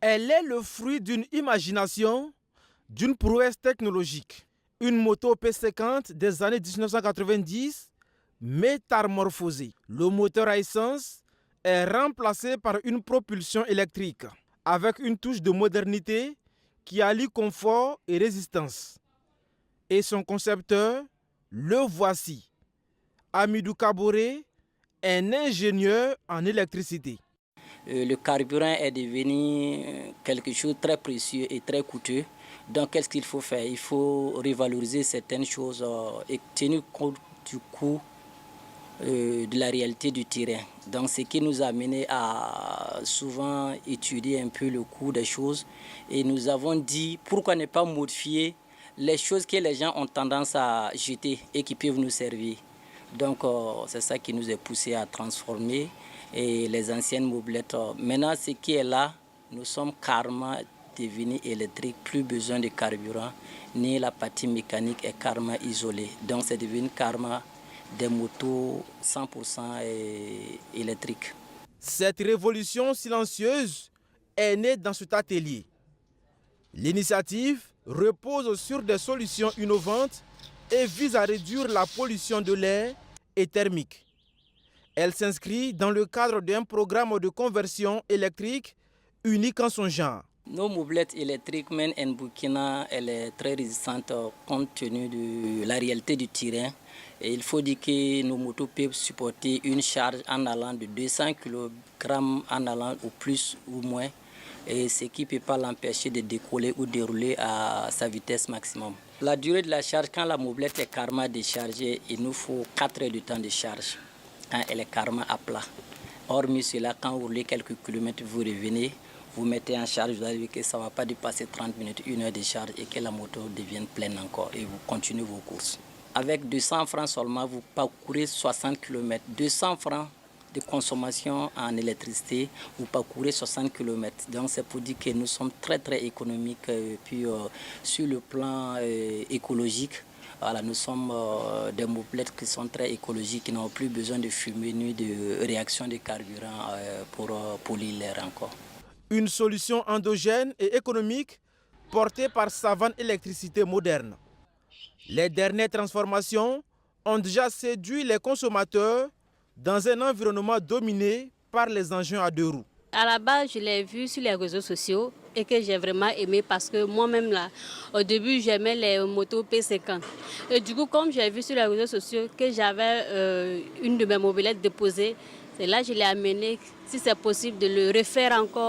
Elle est le fruit d'une imagination, d'une prouesse technologique. Une moto P50 des années 1990 métamorphosée. Le moteur à essence est remplacé par une propulsion électrique avec une touche de modernité qui allie confort et résistance. Et son concepteur, le voici. Amidou Kaboré, un ingénieur en électricité. Le carburant est devenu quelque chose de très précieux et très coûteux. Donc, qu'est-ce qu'il faut faire? Il faut revaloriser certaines choses et tenir compte du coût de la réalité du terrain. Donc, ce qui nous a amené à souvent étudier un peu le coût des choses. Et nous avons dit, pourquoi ne pas modifier les choses que les gens ont tendance à jeter et qui peuvent nous servir. Donc, c'est ça qui nous a poussé à transformer et les anciennes mobilettes. Maintenant, ce qui est là, nous sommes carrément devenus électriques, plus besoin de carburant, ni la partie mécanique est carrément isolée. Donc, c'est devenu carrément des motos 100% électriques. Cette révolution silencieuse est née dans cet atelier. L'initiative repose sur des solutions innovantes et vise à réduire la pollution de l'air et thermique. Elle s'inscrit dans le cadre d'un programme de conversion électrique unique en son genre. Nos mobilettes électriques Main & Burkina, elle est très résistante compte tenu de la réalité du terrain. Et il faut dire que nos motos peuvent supporter une charge en allant de 200 kg en allant au plus ou moins. Et ce qui ne peut pas l'empêcher de décoller ou dérouler à sa vitesse maximum. La durée de la charge, quand la mobilette est carrément déchargée, il nous faut 4 heures de temps de charge quand elle est carrément à plat. Hormis cela, quand vous roulez quelques kilomètres, vous revenez, vous mettez en charge, vous allez voir que ça ne va pas dépasser 30 minutes, 1 heure de charge et que la moto devienne pleine encore et vous continuez vos courses. Avec 200 francs seulement, vous parcourez 60 km. 200 francs de consommation en électricité, vous parcourez 60 km. Donc c'est pour dire que nous sommes très très économiques. Et puis sur le plan écologique, voilà, nous sommes des mobilettes qui sont très écologiques, qui n'ont plus besoin de fumée ni de réaction de carburant pour polluer l'air encore. Une solution endogène et économique portée par Savane Électricité Moderne. Les dernières transformations ont déjà séduit les consommateurs dans un environnement dominé par les engins à 2 roues. À la base, je l'ai vu sur les réseaux sociaux et que j'ai vraiment aimé parce que moi-même, là, au début, j'aimais les motos P50. Et du coup, comme j'ai vu sur les réseaux sociaux que j'avais une de mes mobilettes déposée, c'est là que je l'ai amené, si c'est possible, de le refaire encore.